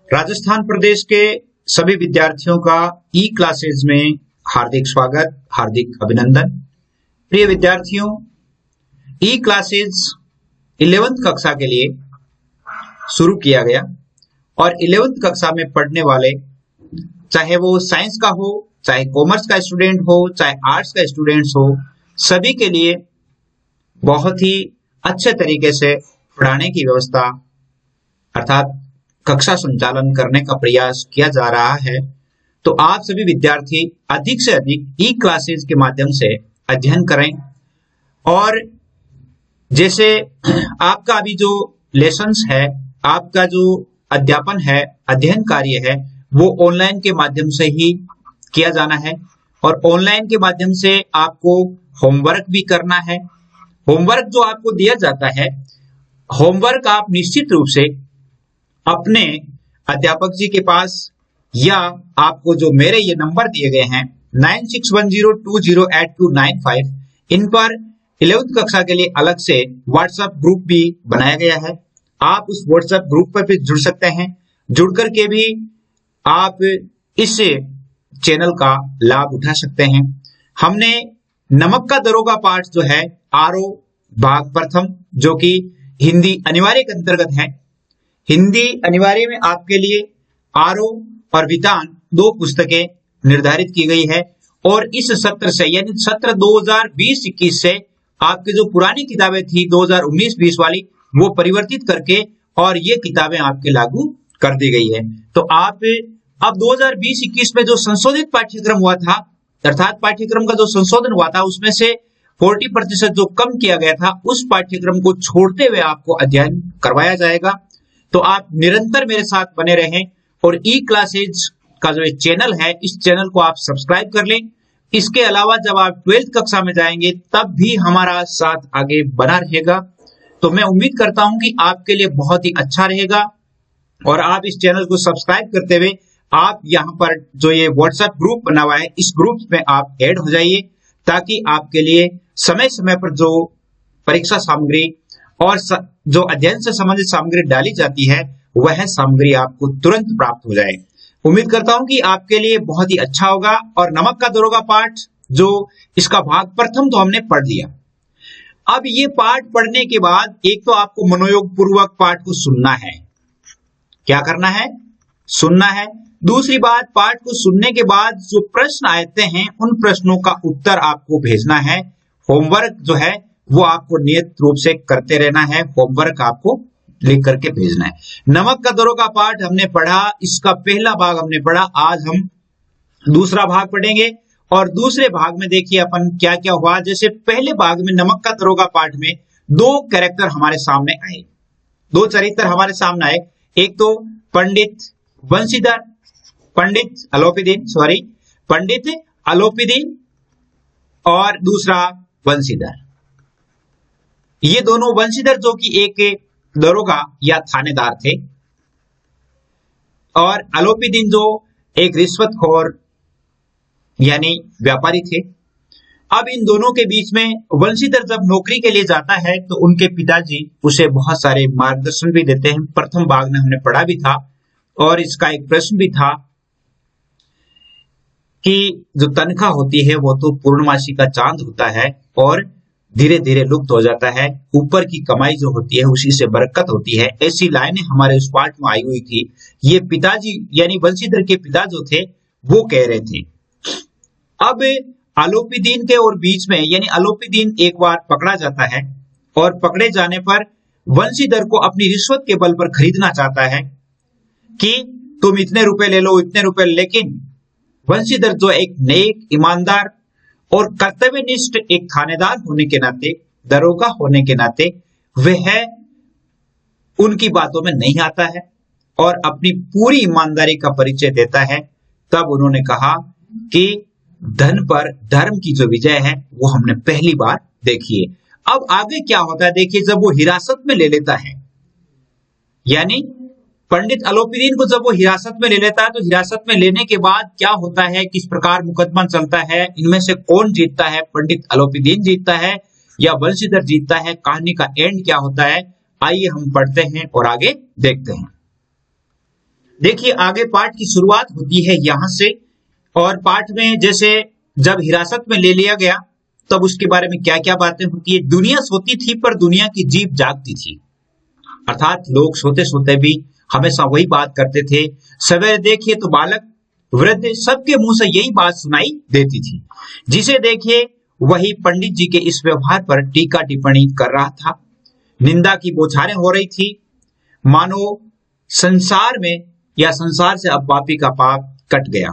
राजस्थान प्रदेश के सभी विद्यार्थियों का ई क्लासेज में हार्दिक स्वागत, हार्दिक अभिनंदन। प्रिय विद्यार्थियों, ई क्लासेज 11th कक्षा के लिए शुरू किया गया और 11th कक्षा में पढ़ने वाले, चाहे वो साइंस का हो, चाहे कॉमर्स का स्टूडेंट हो, चाहे आर्ट्स का स्टूडेंट्स हो, सभी के लिए बहुत ही अच्छे तरीके से पढ़ाने की व्यवस्था अर्थात कक्षा संचालन करने का प्रयास किया जा रहा है। तो आप सभी विद्यार्थी अधिक से अधिक ई क्लासेज के माध्यम से अध्ययन करें और जैसे आपका अभी जो लेसन्स है, आपका जो अध्यापन है, अध्ययन कार्य है, वो ऑनलाइन के माध्यम से ही किया जाना है और ऑनलाइन के माध्यम से आपको होमवर्क भी करना है। होमवर्क जो आपको दिया जाता है, होमवर्क आप निश्चित रूप से अपने अध्यापक जी के पास या आपको जो मेरे ये नंबर दिए गए हैं 9610208295, इन पर 11th कक्षा के लिए अलग से व्हाट्सएप ग्रुप भी बनाया गया है। आप उस व्हाट्सएप ग्रुप पर भी जुड़ सकते हैं। जुड़ करके भी आप इस चैनल का लाभ उठा सकते हैं। हमने नमक का दरोगा पाठ जो है आरओ भाग प्रथम, जो कि हिंदी अनिवार्य के अंतर्गत है, हिंदी अनिवार्य में आपके लिए आरओ और वितान 2 पुस्तकें निर्धारित की गई है और इस सत्र से यानी सत्र 2020-21 से आपकी जो पुरानी किताबें थी 2019-20 वाली, वो परिवर्तित करके और ये किताबें आपके लागू कर दी गई है। तो आप अब 2020-21 में जो संशोधित पाठ्यक्रम हुआ था, अर्थात पाठ्यक्रम का जो संशोधन हुआ था, उसमें से 40% जो कम किया गया था, उस पाठ्यक्रम को छोड़ते हुए आपको अध्ययन करवाया जाएगा। तो आप निरंतर मेरे साथ बने रहें और ई क्लासेज का जो चैनल है, इस चैनल को आप सब्सक्राइब कर लें। इसके अलावा जब आप 12th कक्षा में जाएंगे तब भी हमारा साथ आगे बना रहेगा। तो मैं उम्मीद करता हूं कि आपके लिए बहुत ही अच्छा रहेगा और आप इस चैनल को सब्सक्राइब करते हुए आप यहाँ पर जो ये व्हाट्सएप ग्रुप बना हुआ है, इस ग्रुप में आप ऐड हो जाइए, ताकि आपके लिए समय समय पर जो परीक्षा सामग्री और जो अध्ययन से संबंधित सामग्री डाली जाती है, वह सामग्री आपको तुरंत प्राप्त हो जाए। उम्मीद करता हूं कि आपके लिए बहुत ही अच्छा होगा। और नमक का दरोगा पाठ, जो इसका भाग प्रथम तो हमने पढ़ लिया। अब ये पाठ पढ़ने के बाद एक तो आपको मनोयोग पूर्वक पाठ को सुनना है। क्या करना है? सुनना है। दूसरी बात, पाठ को सुनने के बाद जो प्रश्न आते हैं, उन प्रश्नों का उत्तर आपको भेजना है। होमवर्क जो है वो आपको नियत रूप से करते रहना है। होमवर्क आपको लिख करके भेजना है। नमक का दरोगा पाठ हमने पढ़ा, इसका पहला भाग हमने पढ़ा। आज हम दूसरा भाग पढ़ेंगे और दूसरे भाग में देखिए अपन क्या क्या हुआ। जैसे पहले भाग में नमक का दरोगा पाठ में 2 कैरेक्टर हमारे सामने आए, 2 चरित्र हमारे सामने आए। एक तो पंडित बंशीधर, पंडित अलोपीदीन और दूसरा बंशीधर। ये दोनों बंशीधर जो कि एक दरोगा या थानेदार थे और अलोपीदीन जो एक रिश्वतखोर यानी व्यापारी थे। अब इन दोनों के बीच में बंशीधर जब नौकरी के लिए जाता है तो उनके पिताजी उसे बहुत सारे मार्गदर्शन भी देते हैं। प्रथम भाग में हमने पढ़ा भी था और इसका एक प्रश्न भी था कि जो तनख्वाह होती है वो तो पूर्णमासी का चांद होता है और धीरे धीरे लुप्त हो जाता है, ऊपर की कमाई जो होती है उसी से बरकत होती है। ऐसी लाइनें हमारे उस पाठ में आई हुई थी। ये पिताजी यानी बंशीधर के पिता जो थे वो कह रहे थे। अब अलोपीदीन के और बीच में यानी अलोपीदीन एक बार पकड़ा जाता है और पकड़े जाने पर बंशीधर को अपनी रिश्वत के बल पर खरीदना चाहता है कि तुम इतने रुपए ले लो, इतने रुपए। लेकिन बंशीधर जो एक नेक, ईमानदार और कर्तव्यनिष्ठ एक थानेदार होने के नाते, दरोगा होने के नाते, वह उनकी बातों में नहीं आता है और अपनी पूरी ईमानदारी का परिचय देता है। तब उन्होंने कहा कि धन पर धर्म की जो विजय है वो हमने पहली बार देखी है। अब आगे क्या होता है देखिए। जब वो हिरासत में ले लेता है, यानी पंडित अलोपीदीन को जब वो हिरासत में ले लेता है, तो हिरासत में लेने के बाद क्या होता है, किस प्रकार मुकदमा चलता है, इनमें से कौन जीतता है, पंडित अलोपीदीन जीतता है या बंशीधर जीतता है, कहानी का एंड क्या होता है, आइए हम पढ़ते हैं और आगे देखते हैं। देखिए आगे पाठ की शुरुआत होती है यहां से, और पाठ में जैसे जब हिरासत में ले लिया गया तब उसके बारे में क्या क्या बातें होती है। दुनिया सोती थी पर दुनिया की जीभ जागती थी, अर्थात लोग सोते सोते भी हमेशा वही बात करते थे। सवेरे देखिए तो बालक वृद्ध सबके मुंह से यही बात सुनाई देती थी। जिसे देखिए वही पंडित जी के इस व्यवहार पर टीका टिप्पणी कर रहा था। निंदा की बौछारें हो रही थी, मानो संसार में या संसार से अब पापी का पाप कट गया।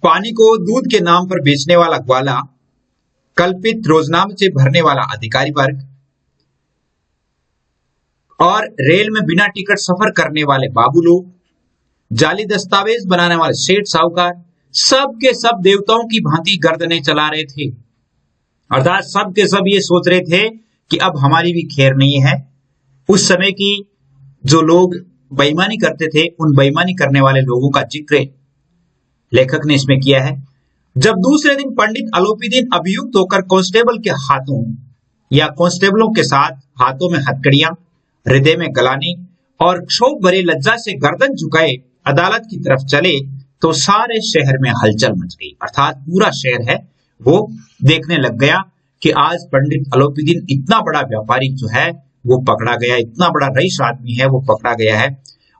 पानी को दूध के नाम पर बेचने वाला ग्वाला, कल्पित रोजनामे से भरने वाला अधिकारी वर्ग और रेल में बिना टिकट सफर करने वाले बाबू लोग, जाली दस्तावेज बनाने वाले सेठ साहूकार, सब के सब देवताओं की भांति गर्दनें चला रहे थे। अर्थात सब के सब ये सोच रहे थे कि अब हमारी भी खैर नहीं है। उस समय की जो लोग बेईमानी करते थे उन बेईमानी करने वाले लोगों का जिक्र लेखक ने इसमें किया है। जब दूसरे दिन पंडित अलोपीदीन अभियुक्त होकर कांस्टेबल के हाथों या कांस्टेबलों के साथ हाथों में हथकड़ियां, हृदय में गलानी और क्षोभ भरी लज्जा से गर्दन झुकाए अदालत की तरफ चले तो सारे शहर में हलचल मच गई। अर्थात पूरा शहर है वो देखने लग गया कि आज पंडित अलोपीदीन इतना बड़ा व्यापारी जो है वो पकड़ा गया, इतना बड़ा रईस आदमी है वो पकड़ा गया है।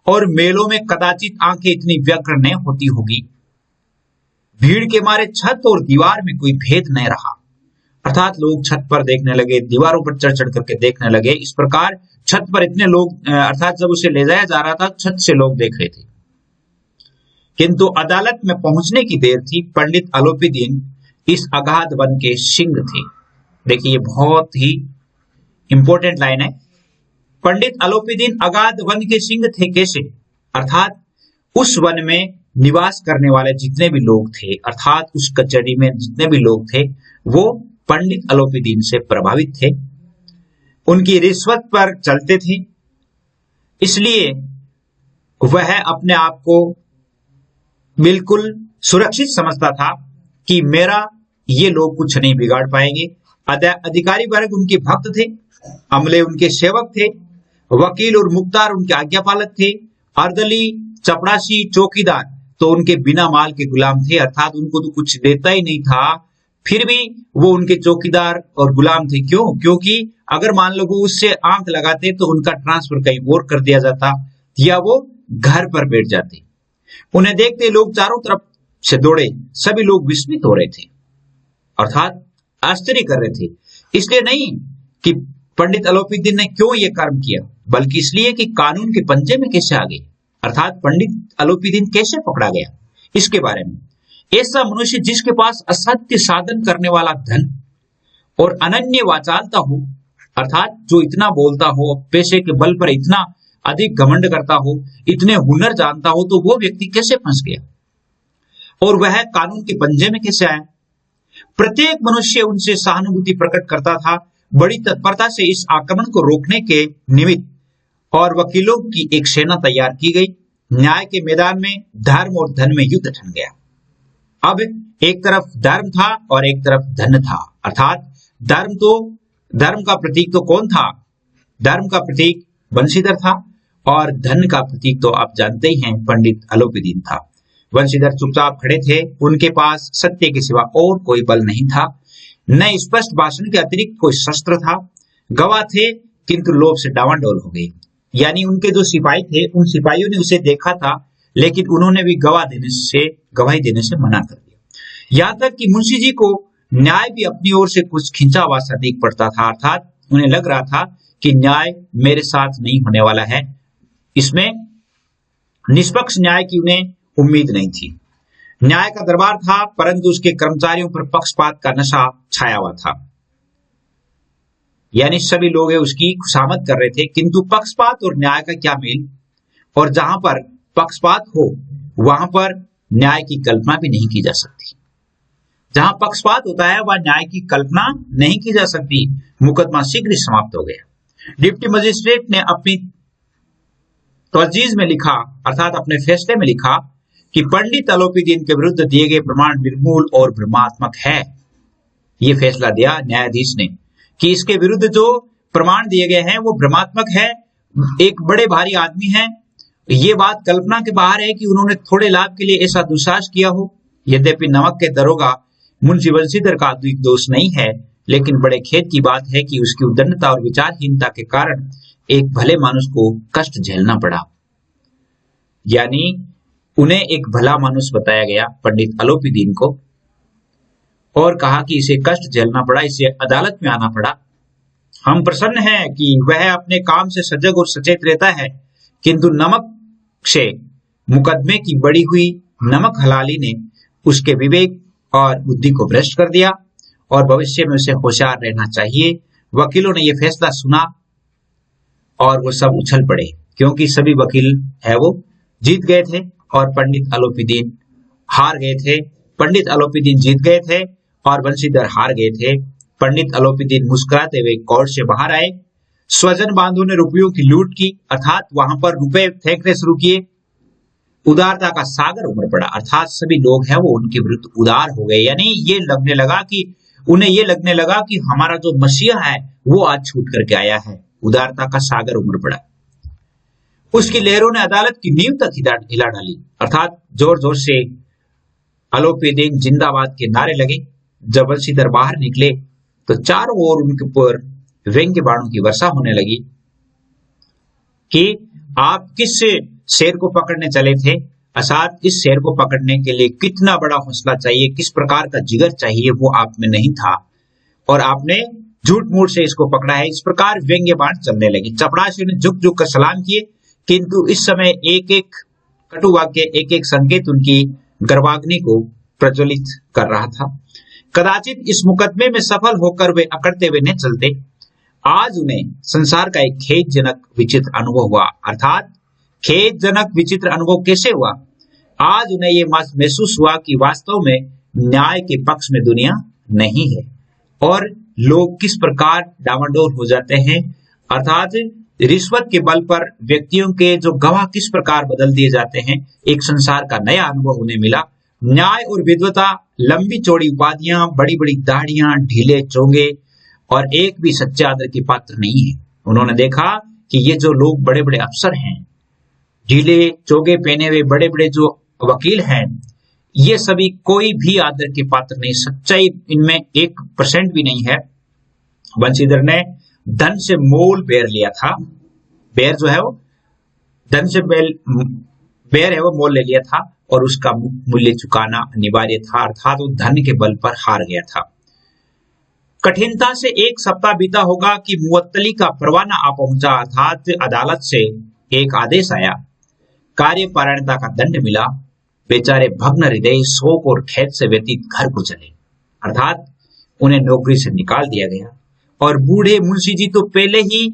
और मेलों में कदाचित आंखें इतनी व्यग्र नहीं होती होगी, भीड़ के मारे छत और दीवार में कोई भेद नहीं रहा। अर्थात लोग छत पर देखने लगे, दीवारों पर चढ़ चढ़ करके देखने लगे। इस प्रकार छत पर इतने लोग, अर्थात जब उसे ले जाया जा रहा था छत से लोग देख रहे थे। किंतु अदालत में पहुंचने की देर थी। पंडित अलोपीदीन इस अगाध वन के सिंह थे। देखिए ये बहुत ही इंपॉर्टेंट लाइन है। पंडित अलोपीदीन अगाध वन के सिंह थे। कैसे? अर्थात उस वन में निवास करने वाले जितने भी लोग थे, अर्थात उस कचहरी में जितने भी लोग थे वो पंडित अलोपीदीन से प्रभावित थे, उनकी रिश्वत पर चलते थे। इसलिए वह अपने आप को बिल्कुल सुरक्षित समझता था कि मेरा ये लोग कुछ नहीं बिगाड़ पाएंगे। अधिकारी वर्ग उनके भक्त थे, अमले उनके सेवक थे, वकील और मुख्तार उनके आज्ञापालक थे, अर्दली, चपड़ासी, चौकीदार तो उनके बिना माल के गुलाम थे। अर्थात उनको तो कुछ देता ही नहीं था, फिर भी वो उनके चौकीदार और गुलाम थे। क्यों? क्योंकि अगर मान लो वो उससे आंख लगाते तो उनका ट्रांसफर कहीं और कर दिया जाता या वो घर पर बैठ जाते। उन्हें देखते लोग चारों तरफ से दौड़े, सभी लोग विस्मित हो रहे थे, अर्थात आश्चर्य कर रहे थे। इसलिए नहीं कि पंडित अलोपीदीन ने क्यों ये कर्म किया, बल्कि इसलिए कि कानून के पंजे में कैसे आ गए, अर्थात पंडित अलोपीदीन कैसे पकड़ा गया, इसके बारे में। ऐसा मनुष्य जिसके पास असत्य साधन करने वाला धन और अनन्य वाचालता हो, अर्थात जो इतना बोलता हो, पैसे के बल पर इतना अधिक घमंड करता हो, इतने हुनर जानता हो, तो वो व्यक्ति कैसे फंस गया और वह कानून के पंजे में कैसे आया। प्रत्येक मनुष्य उनसे सहानुभूति प्रकट करता था। बड़ी तत्परता से इस आक्रमण को रोकने के निमित्त और वकीलों की एक सेना तैयार की गई। न्याय के मैदान में धर्म और धन में युद्ध ठन गया। अब एक तरफ धर्म था और एक तरफ धन था। अर्थात धर्म का प्रतीक तो कौन था? धर्म का प्रतीक बंशीधर था और धन का प्रतीक तो आप जानते ही हैं पंडित अलोपीदीन था। बंशीधर चुपचाप खड़े थे, उनके पास सत्य के सिवा और कोई बल नहीं था, न स्पष्ट भाषण के अतिरिक्त कोई शस्त्र था। गवाह थे किंतु लोभ से डावाडोल हो गए। यानी उनके जो सिपाही थे उन सिपाहियों ने उसे देखा था, लेकिन उन्होंने भी गवाही देने से मना कर दिया। यहाँ तक कि मुंशी जी को न्याय भी अपनी ओर से कुछ खिंचा हुआ सा दिख पड़ता था। अर्थात उन्हें लग रहा था कि न्याय मेरे साथ नहीं होने वाला है, इसमें निष्पक्ष न्याय की उन्हें उम्मीद नहीं थी। न्याय का दरबार था परंतु उसके कर्मचारियों पर पक्षपात का नशा छाया हुआ था। यानी सभी लोग उसकी खुशामद कर रहे थे, किंतु पक्षपात और न्याय का क्या मेल। और जहां पर पक्षपात हो वहां पर न्याय की कल्पना भी नहीं की जा सकती। जहां पक्षपात होता है वह न्याय की कल्पना नहीं की जा सकती। मुकदमा शीघ्र ही समाप्त हो गया। डिप्टी मजिस्ट्रेट ने अपनी तवजीज में लिखा, अर्थात अपने फैसले में लिखा कि पंडित अलोपीदीन के विरुद्ध दिए गए प्रमाण निर्मूल और भ्रमात्मक है। ये फैसला दिया न्यायाधीश ने कि इसके विरुद्ध जो प्रमाण दिए गए हैं वो भ्रमात्मक है। एक बड़े भारी आदमी है ये बात कल्पना के बाहर है कि उन्होंने थोड़े लाभ के लिए ऐसा दुस्साहस किया हो। यद्यपि नमक के दरोगा मुंशी बंशीधर का दोष नहीं है, लेकिन बड़े खेद की बात है कि उसकी उद्दंडता और विचारहीनता के कारण एक भले मानुष को कष्ट झेलना पड़ा। यानी उन्हें एक भला मानुष बताया गया पंडित अलोपीदीन को, और कहा कि इसे कष्ट झेलना पड़ा, इसे अदालत में आना पड़ा। हम प्रसन्न हैं कि वह अपने काम से सजग और सचेत रहता है, किंतु नमक से मुकदमे की बढ़ी हुई नमक हलाली ने उसके विवेक और बुद्धि को भ्रष्ट कर दिया और भविष्य में उसे होशियार रहना चाहिए। वकीलों ने यह फैसला सुना और वो सब उछल पड़े, क्योंकि सभी वकील है वो जीत गए थे और पंडित अलोपीदीन हार गए थे। पंडित अलोपीदीन जीत गए थे और बंशीधर हार गए थे। पंडित अलोपीदीन मुस्कुराते हुए कोर्ट से बाहर आए। स्वजन बांधों ने रुपयों की लूट की, अर्थात वहां पर रुपए फेंकने शुरू किए। उदारता का सागर उमड़ पड़ा, अर्थात सभी लोग हैं वो उनके विरुद्ध उदार हो गए। यानी उन्हें ये लगने लगा कि हमारा जो मसीहा है वो आज छूट करके आया है। उदारता का सागर उमड़ पड़ा। उसकी लहरों ने अदालत की नींव तक हिला डाली, अर्थात जोर जोर से अलोपीदीन जिंदाबाद के नारे लगे। जब बंशीधर बाहर निकले तो चारों ओर उनके ऊपर व्यंग्य बाणों की वर्षा होने लगी कि आप किस शेर को पकड़ने चले थे, अर्थात इस शेर को पकड़ने के लिए कितना बड़ा हौसला चाहिए, किस प्रकार का जिगर चाहिए, वो आप में नहीं था और आपने झूठ मूठ से इसको पकड़ा है। इस प्रकार व्यंग्य बाण चलने लगी। चपरासियों ने झुक झुक कर सलाम किए, किंतु इस समय एक एक कटु वाक्य, एक एक संकेत उनकी गर्वाग्नि को प्रज्वलित कर रहा था। कदाचित इस मुकदमे में सफल होकर वे अकड़ते हुए न चलते। आज उन्हें संसार का एक खेदजनक विचित्र अनुभव हुआ। अर्थात खेदजनक विचित्र अनुभव कैसे हुआ? आज उन्हें यह महसूस हुआ कि वास्तव में न्याय के पक्ष में दुनिया नहीं है और लोग किस प्रकार डामाडोल हो जाते हैं। अर्थात रिश्वत के बल पर व्यक्तियों के जो गवाह किस प्रकार बदल दिए जाते हैं। एक संसार का नया अनुभव उन्हें मिला। न्याय और विद्वता, लंबी चौड़ी उपाधियां, बड़ी बड़ी दाढ़ियां, ढीले चोंगे और एक भी सच्चे आदर के पात्र नहीं है। उन्होंने देखा कि ये जो लोग बड़े बड़े अफसर हैं, ढीले चोगे पहने हुए बड़े बड़े जो वकील हैं, ये सभी कोई भी आदर के पात्र नहीं। सच्चाई इनमें 1% भी नहीं है। बंशीधर ने धन से मोल बेर लिया था। बेर जो है वो धन से बेर है वो मोल ले लिया था और उसका मूल्य चुकाना अनिवार्य था, अर्थात वो धन के बल पर हार गया था। कठिनता से 1 सप्ताह बीता होगा कि मुअत्तली का परवाना आ पहुंचा, अर्थात अदालत से एक आदेश आया। कार्यपारायणता का दंड मिला। बेचारे भग्न हृदय, शोक और खेद से व्यतीत घर को चले, अर्थात उन्हें नौकरी से निकाल दिया गया। और बूढ़े मुंशी जी तो पहले ही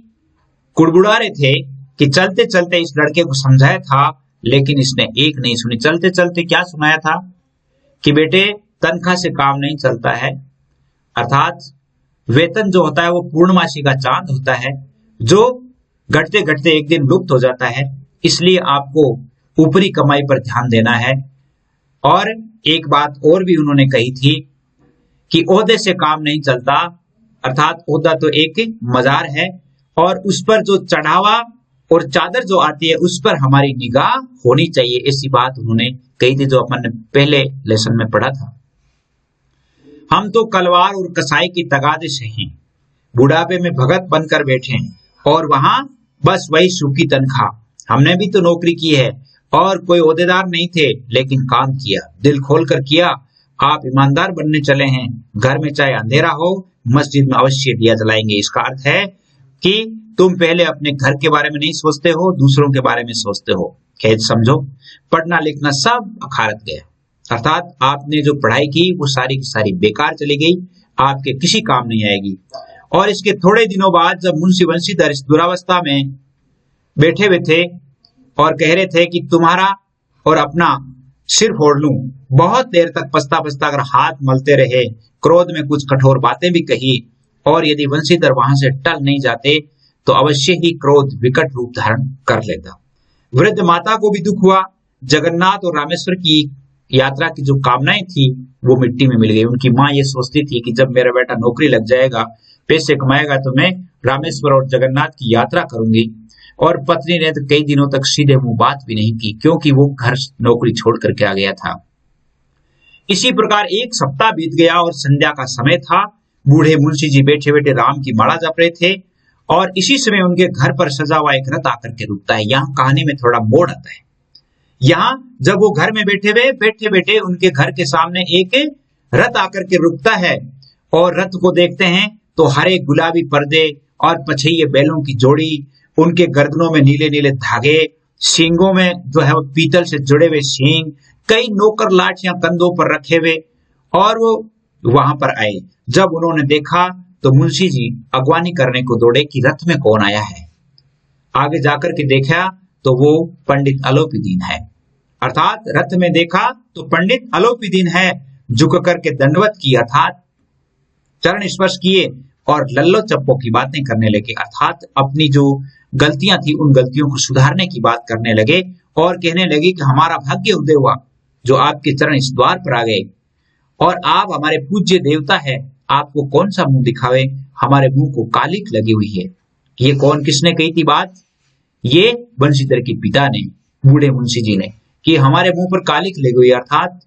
कुड़बुड़ा रहे थे कि चलते चलते इस लड़के को समझाया था, लेकिन इसने एक नहीं सुनी। चलते चलते क्या सुनाया था कि बेटे तनख्वाह से काम नहीं चलता है, अर्थात वेतन जो होता है वो पूर्णमासी का चांद होता है, जो घटते घटते एक दिन लुप्त हो जाता है। इसलिए आपको ऊपरी कमाई पर ध्यान देना है। और एक बात और भी उन्होंने कही थी कि ओहदे से काम नहीं चलता, अर्थात ओहदा तो एक मजार है और उस पर जो चढ़ावा और चादर जो आती है उस पर हमारी निगाह होनी चाहिए। ऐसी बात उन्होंने कही थी जो अपन ने पहले लेसन में पढ़ा था। हम तो कलवार और कसाई की तगादे से हैं, बुढ़ापे में भगत बनकर बैठे हैं और वहां बस वही सूखी तनख्वाह। हमने भी तो नौकरी की है और कोई ओहदेदार नहीं थे, लेकिन काम किया, दिल खोल कर किया। आप ईमानदार बनने चले हैं। घर में चाहे अंधेरा हो, मस्जिद में अवश्य दिया जलाएंगे। इसका अर्थ है कि तुम पहले अपने घर के बारे में नहीं सोचते हो, दूसरों के बारे में सोचते हो। खेद समझो, पढ़ना लिखना सब अखारत गया, अर्थात आपने जो पढ़ाई की वो सारी की सारी बेकार चली गई, आपके किसी काम नहीं आएगी। और इसके थोड़े दिनों बाद जब मुंशी बंशीधर इस दुरावस्था में बैठे हुए थे और कह रहे थे कि तुम्हारा और अपना सिर फोड़ लूं, बहुत देर तक पछता पछता कर हाथ मलते रहे, क्रोध में कुछ कठोर बातें भी कही, और यदि बंशीधर वहां से टल नहीं जाते तो अवश्य ही क्रोध विकट रूप धारण कर लेता। वृद्ध माता को भी दुख हुआ। जगन्नाथ और रामेश्वर की यात्रा की जो कामनाएं थी वो मिट्टी में मिल गई। उनकी माँ ये सोचती थी कि जब मेरा बेटा नौकरी लग जाएगा, पैसे कमाएगा, तो मैं रामेश्वर और जगन्नाथ की यात्रा करूंगी। और पत्नी ने तो कई दिनों तक सीधे मुंह बात भी नहीं की, क्योंकि वो घर नौकरी छोड़ करके आ गया था। इसी प्रकार एक सप्ताह बीत गया और संध्या का समय था। बूढ़े मुंशी जी बैठे बैठे राम की माला जप रहे थे और इसी समय उनके घर पर सजा हुआ एक रथ आकर के रुकता है। यहाँ कहानी में थोड़ा मोड़ आता है। यहाँ जब वो घर में बैठे बैठे उनके घर के सामने एक रथ आकर के रुकता है और रथ को देखते हैं तो हरे गुलाबी पर्दे और पछैये बैलों की जोड़ी, उनके गर्दनों में नीले नीले धागे, सींगों में जो है वो पीतल से जुड़े हुए सींग, कई नौकर लाठियां कंधों पर रखे हुए, और वो वहां पर आए। जब उन्होंने देखा तो मुंशी जी अगवानी करने को दौड़े कि रथ में कौन आया है। आगे जाकर के देखा तो वो पंडित अलोपीदीन है। अर्थात रथ में देखा तो पंडित अलोपीदीन है। झुक करके दंडवत की, अर्थात चरण स्पर्श किए और लल्लो चप्पो की बातें करने लगे, अर्थात अपनी जो गलतियां थी उन गलतियों को सुधारने की बात करने लगे और कहने लगे कि हमारा भाग्य उदय हुआ जो आपके चरण इस द्वार पर आ गए, और आप हमारे पूज्य देवता है, आपको कौन सा मुंह दिखावे, हमारे मुंह को कालिक लगी हुई है। ये कौन, किसने कही थी बात? ये बंशीधर के पिता ने, बूढ़े मुंशी जी ने, कि हमारे मुंह पर कालिक लगी हुई, अर्थात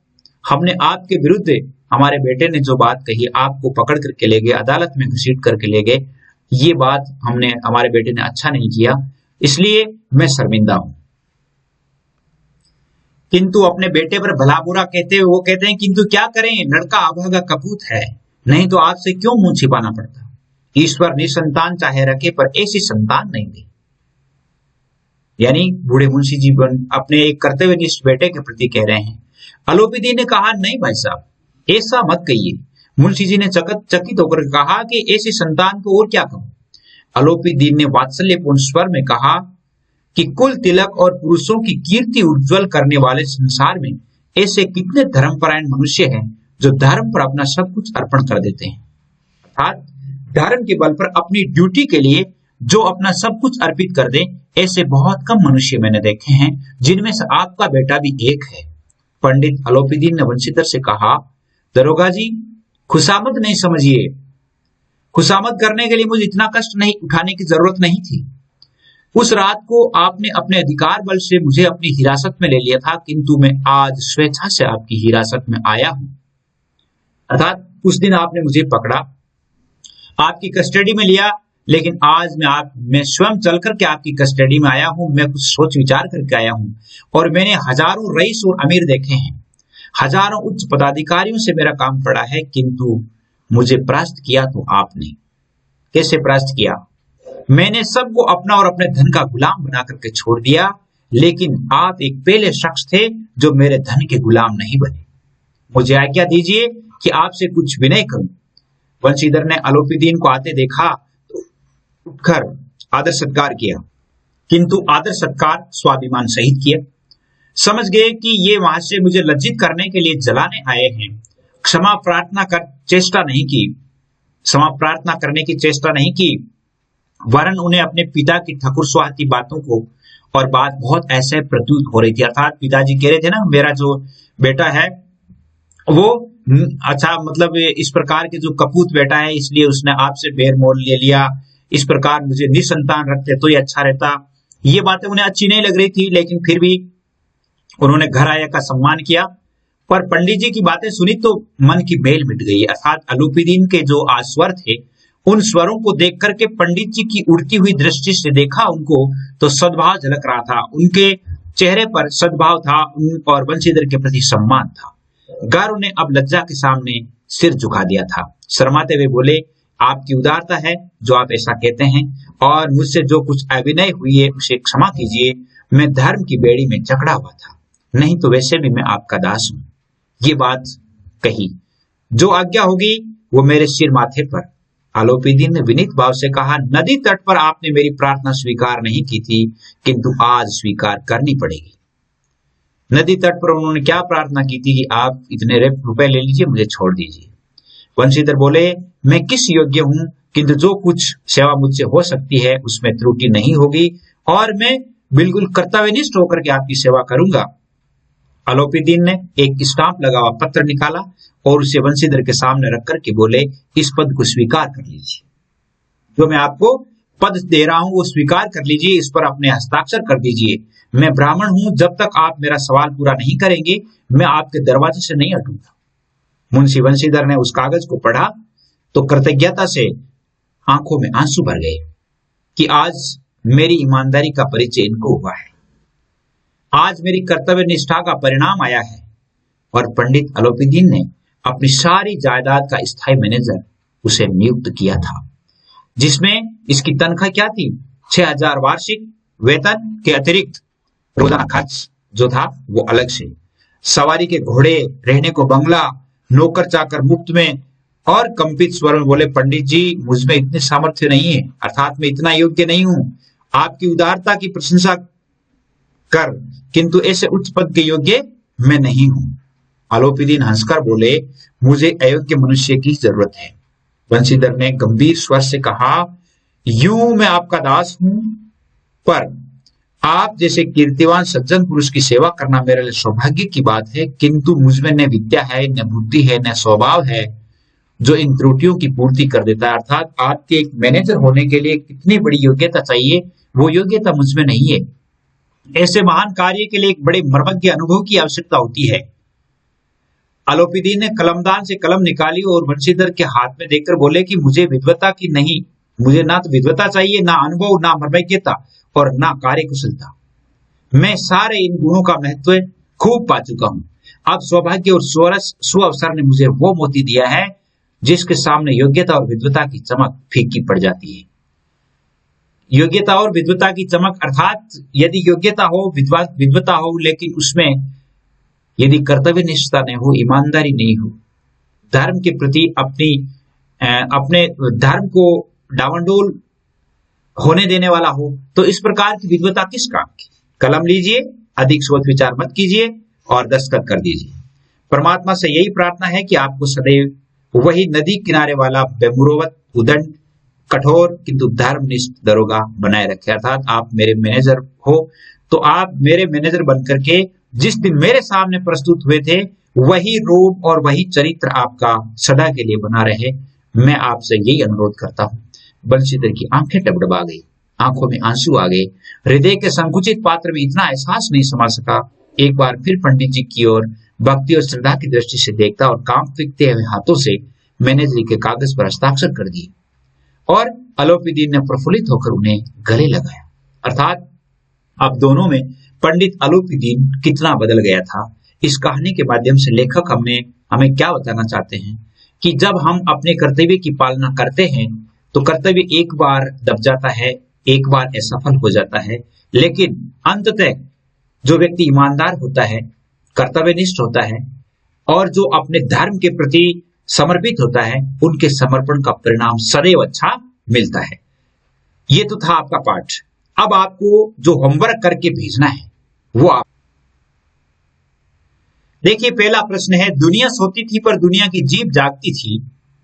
हमने आपके विरुद्ध, हमारे बेटे ने जो बात कही, आपको पकड़ करके ले गए, अदालत में घसीट करके ले गए, ये बात हमने, हमारे बेटे ने अच्छा नहीं किया, इसलिए मैं शर्मिंदा हूं। किंतु अपने बेटे पर भला बुरा कहते हुए वो कहते हैं, किंतु क्या करें, लड़का अभागा कपूत है, नहीं तो आपसे क्यों मुंह छिपाना पड़ता। ईश्वर निसंतान चाहे रखे पर ऐसी संतान नहीं दी। यानी बूढ़े मुंशी जी अपने एक कर्तव्यनिष्ठ बेटे के प्रति कह रहे हैं। अलोपीदीन ने कहा, नहीं भाई साहब, ऐसा मत कहिए। मुंशी जी ने चकित होकर कहा कि ऐसी संतान को और क्या कहूं। अलोपीदीन ने वात्सल्यपूर्ण स्वर में कहा कि कुल तिलक और पुरुषों की कीर्ति उज्जवल करने वाले संसार में ऐसे कितने धर्मपरायण मनुष्य हैं जो धर्म पर अपना सब कुछ अर्पण कर देते हैं। अर्थात धर्म के बल पर अपनी ड्यूटी के लिए जो अपना सब कुछ अर्पित कर दे, ऐसे बहुत कम मनुष्य मैंने देखे हैं, जिनमें से आपका बेटा भी एक है। पंडित अलोपीदीन ने बंशीधर से कहा, दरोगा जी, खुशामद नहीं समझिए, खुशामद करने के लिए मुझे इतना कष्ट नहीं उठाने की जरूरत नहीं थी। उस रात को आपने अपने अधिकार बल से मुझे अपनी हिरासत में ले लिया था, किंतु मैं आज स्वेच्छा से आपकी हिरासत में आया हूं। अर्थात उस दिन आपने मुझे पकड़ा, आपकी कस्टडी में लिया, लेकिन आज मैं स्वयं चल करके आपकी कस्टडी में आया हूं। मैं कुछ सोच विचार करके आया हूं और मैंने हजारों रईस और अमीर देखे हैं, हजारों उच्च पदाधिकारियों से मेरा काम पड़ा है, किंतु मुझे परास्त किया तो आपने। कैसे परास्त किया? मैंने सबको अपना और अपने धन का गुलाम बना करके छोड़ दिया, लेकिन आप एक पहले शख्स थे जो मेरे धन के गुलाम नहीं बने। मुझे आज्ञा दीजिए कि आपसे कुछ विनय करूं। बंशीधर ने अलोपीदीन को आते देखा तो उठकर आदर सत्कार किया, किंतु आदर सत्कार स्वाभिमान सहित किया। समझ गए कि ये वहां से मुझे लज्जित करने के लिए जलाने आए हैं। क्षमा प्रार्थना करने की चेष्टा नहीं की, वरन उन्हें अपने पिता की ठकुर स्वार्थी बातों को, और बात बहुत ऐसे प्रत्युत हो रही थी। अर्थात पिताजी कह रहे थे ना, मेरा जो बेटा है वो अच्छा, मतलब इस प्रकार के जो कपूत बेटा है, इसलिए उसने आपसे बेर मोल ले लिया, इस प्रकार मुझे निसंतान रखते तो ये अच्छा रहता। ये बातें उन्हें अच्छी नहीं लग रही थी, लेकिन फिर भी उन्होंने घर आया का सम्मान किया। पर पंडित जी की बातें सुनी तो मन की बेल मिट गई। अर्थात अलोपीदीन के जो आस्वर थे, उन स्वरों को देख करके पंडित जी की उड़ती हुई दृष्टि से देखा उनको तो सद्भाव झलक रहा था, उनके चेहरे पर सद्भाव था और बंशीधर के प्रति सम्मान था। गारो ने अब लज्जा के सामने सिर झुका दिया था। शर्माते हुए बोले, आपकी उदारता है जो आप ऐसा कहते हैं, और मुझसे जो कुछ अविनय हुई है उसे क्षमा कीजिए। मैं धर्म की बेड़ी में जकड़ा हुआ था, नहीं तो वैसे भी मैं आपका दास हूं। ये बात कही, जो आज्ञा होगी वो मेरे सिर माथे पर। अलोपीदीन ने विनीत भाव से कहा, नदी तट पर आपने मेरी प्रार्थना स्वीकार नहीं की थी, किंतु आज स्वीकार करनी पड़ेगी। नदी तट पर उन्होंने क्या प्रार्थना की थी कि आप इतने रुपए ले लीजिए, मुझे छोड़ दीजिए। बंशीधर बोले, मैं किस योग्य हूं, किंतु जो कुछ सेवा मुझसे हो सकती है उसमें त्रुटि नहीं होगी, और मैं बिल्कुल कर्तव्यनिष्ठ होकर के आपकी सेवा करूंगा। अलोपीदीन ने एक स्टाम्प लगा हुआ पत्र निकाला और उसे बंशीधर के सामने रख करके बोले, इस पद को स्वीकार कर लीजिए, जो मैं आपको पद दे रहा हूं वो स्वीकार कर लीजिए, इस पर अपने हस्ताक्षर कर दीजिए। मैं ब्राह्मण हूं, जब तक आप मेरा सवाल पूरा नहीं करेंगे मैं आपके दरवाजे से नहीं हटूंगा। मुंशी बंशीधर ने उस कागज को पढ़ा तो कृतज्ञता से आंखों में आंसू भर गए कि आज मेरी ईमानदारी का परिचय इनको हुआ है, आज मेरी कर्तव्य निष्ठा का परिणाम आया है। और पंडित अलोपीदीन ने अपनी सारी जायदाद का स्थायी मैनेजर उसे नियुक्त किया था, जिसमें इसकी तनख्वाह क्या थी, 6,000 वार्षिक वेतन के अतिरिक्त रोजाना खर्च जो था वो अलग से, सवारी के घोड़े, रहने को बंगला, नौकर चाकर मुफ्त में। और कंपित स्वर में बोले, पंडित जी मुझ में इतने सामर्थ्य नहीं है, अर्थात मैं इतना योग्य नहीं हूं आपकी उदारता की प्रशंसा कर, किंतु ऐसे उच्च पद के योग्य मैं नहीं हूं। अलोपीदीन हंसकर बोले, मुझे अयोग्य मनुष्य की जरूरत है। बंशीधर ने गंभीर स्वर से कहा, यूं मैं आपका दास हूं, पर आप जैसे कीर्तिवान सज्जन पुरुष की सेवा करना मेरे लिए सौभाग्य की बात है, किंतु मुझ में न विद्या है, न बुद्धि है, न स्वभाव है जो इन त्रुटियों की पूर्ति कर देता है। अर्थात आपके एक मैनेजर होने के लिए कितनी बड़ी योग्यता चाहिए, वो योग्यता मुझ में नहीं है। ऐसे महान कार्य के लिए एक बड़े मर्मज्ञ अनुभव की आवश्यकता होती है। अलोपीदीन ने कलमदान से कलम निकाली और बंशीधर के हाथ में देखकर बोले कि मुझे विद्वता की नहीं, मुझे ना तो विद्वता चाहिए, ना अनुभव, ना मर्मज्ञता और ना कार्यकुशलता। मैं सारे इन गुणों का महत्व खूब पा चुका हूं। अब सौभाग्य और सुअवसर ने मुझे वो मोती दिया है जिसके सामने योग्यता और विद्वता की चमक फीकी पड़ जाती है। योग्यता और विद्वता की चमक अर्थात यदि योग्यता हो, विद्वता हो, लेकिन उसमें यदि कर्तव्य निष्ठा नहीं हो, ईमानदारी नहीं हो, धर्म के प्रति अपने धर्म को डावाडोल होने देने वाला हो, तो इस प्रकार की विद्वता किस काम की। कलम लीजिए, अधिक सोच विचार मत कीजिए और दस्तखत कर दीजिए। परमात्मा से यही प्रार्थना है कि आपको सदैव वही नदी किनारे वाला बेमुरवत, उदंड, कठोर किंतु धर्मनिष्ठ दरोगा बनाए रखे। अर्थात आप मेरे मैनेजर हो तो आप मेरे मैनेजर बनकर के जिस दिन मेरे सामने प्रस्तुत हुए थे वही रूप और वही चरित्र आपका सदा के लिए बना रहे। मैं आपसे यही अनुरोध करता हूँ। बंशीधर की आंखें डबडबा गई, आंखों में आंसू आ गए, हृदय के संकुचित पात्र में इतना एहसास नहीं समा सका। एक बार फिर पंडित जी की ओर भक्ति और श्रद्धा की दृष्टि से देखता और काम फीकते हुए हाथों से मैनेजरी के कागज पर हस्ताक्षर कर दिए और अलोपीदीन ने प्रफुल्लित होकर उन्हें गले लगाया। अर्थात अब दोनों में पंडित अलोपीदीन कितना बदल गया था। इस कहानी के माध्यम से लेखक हमें क्या बताना चाहते हैं कि जब हम अपने कर्तव्य की पालना करते हैं तो कर्तव्य एक बार दब जाता है, एक बार असफल हो जाता है, लेकिन अंततः जो व्यक्ति ईमानदार होता है, कर्तव्यनिष्ठ होता है और जो अपने धर्म के प्रति समर्पित होता है, उनके समर्पण का परिणाम सदैव अच्छा मिलता है। ये तो था आपका पाठ। अब आपको जो होमवर्क करके भेजना है वो आप देखिए। पहला प्रश्न है, दुनिया सोती थी पर दुनिया की जीभ जागती थी।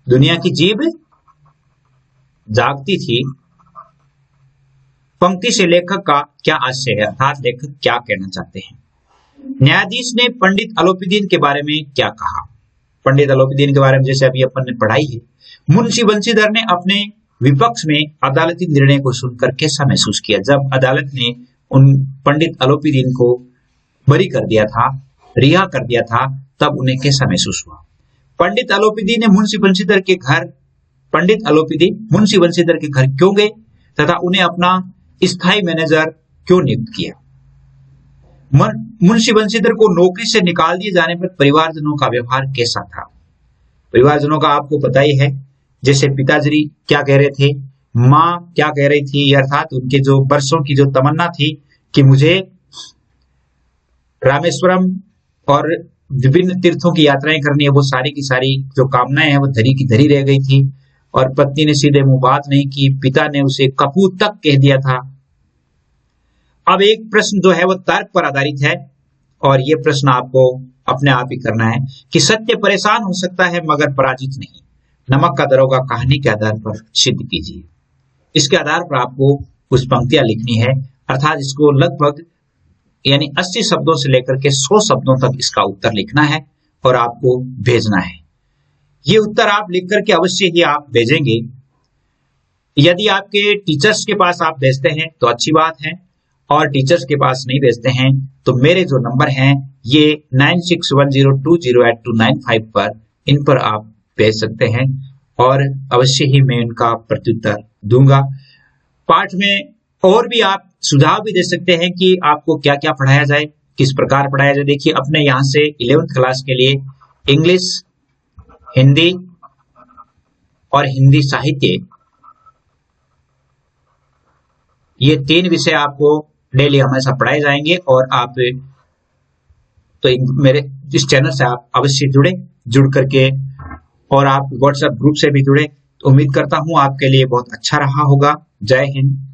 दुनिया की जीभ जागती थी। पंक्ति से लेखक का क्या आशय है, अर्थात लेखक क्या कहना चाहते हैं। न्यायाधीश ने पंडित अलोपीदीन के बारे में क्या कहा। पंडित अलोपीदीन के बारे में जैसे अभी अपन ने पढ़ाई है। मुंशी बंशीधर ने अपने विपक्ष में अदालती निर्णय को सुनकर कैसा महसूस किया। जब अदालत ने उन पंडित अलोपीदीन को बरी कर दिया था, रिहा कर दिया था, तब उन्हें कैसा महसूस हुआ। पंडित अलोपीदीन ने मुंशी बंशीधर के घर क्यों गए तथा उन्हें अपना स्थायी मैनेजर क्यों नियुक्त किया। मुंशी बंशीधर को नौकरी से निकाल दिए जाने पर परिवारजनों का व्यवहार कैसा था। परिवारजनों का आपको पता ही है, जैसे पिताजी क्या कह रहे थे, माँ क्या कह रही थी, अर्थात उनके जो वर्षों की जो तमन्ना थी कि मुझे रामेश्वरम और विभिन्न तीर्थों की यात्राएं करनी है, वो सारी की सारी जो कामनाएं हैं वो धरी की धरी रह गई थी। और पत्नी ने सीधे मुंह बात नहीं की, पिता ने उसे कपूत तक कह दिया था। अब एक प्रश्न जो है वो तर्क पर आधारित है और ये प्रश्न आपको अपने आप ही करना है कि सत्य परेशान हो सकता है मगर पराजित नहीं। नमक का दरोगा कहानी के आधार पर सिद्ध कीजिए। इसके आधार पर आपको कुछ पंक्तियां लिखनी है, अर्थात इसको लगभग यानी 80 शब्दों से लेकर के 100 शब्दों तक इसका उत्तर लिखना है और आपको भेजना है। ये उत्तर आप लिख करके अवश्य ही आप भेजेंगे यदि आपके टीचर्स के पास आप भेजते हैं तो अच्छी बात है, और टीचर्स के पास नहीं भेजते हैं तो मेरे जो नंबर हैं ये 9610208295 पर, इन पर आप भेज सकते हैं और अवश्य ही मैं इनका प्रत्युत्तर दूंगा। पाठ में और भी आप सुझाव भी दे सकते हैं कि आपको क्या क्या पढ़ाया जाए, किस प्रकार पढ़ाया जाए। देखिए अपने यहाँ से 11th क्लास के लिए इंग्लिश, हिंदी और हिंदी साहित्य, ये 3 विषय आपको डेली हमेशा पढ़ाए जाएंगे। और आप तो मेरे इस चैनल से आप अवश्य जुड़ करके, और आप व्हाट्सएप ग्रुप से भी जुड़े। तो उम्मीद करता हूं आपके लिए बहुत अच्छा रहा होगा। जय हिंद।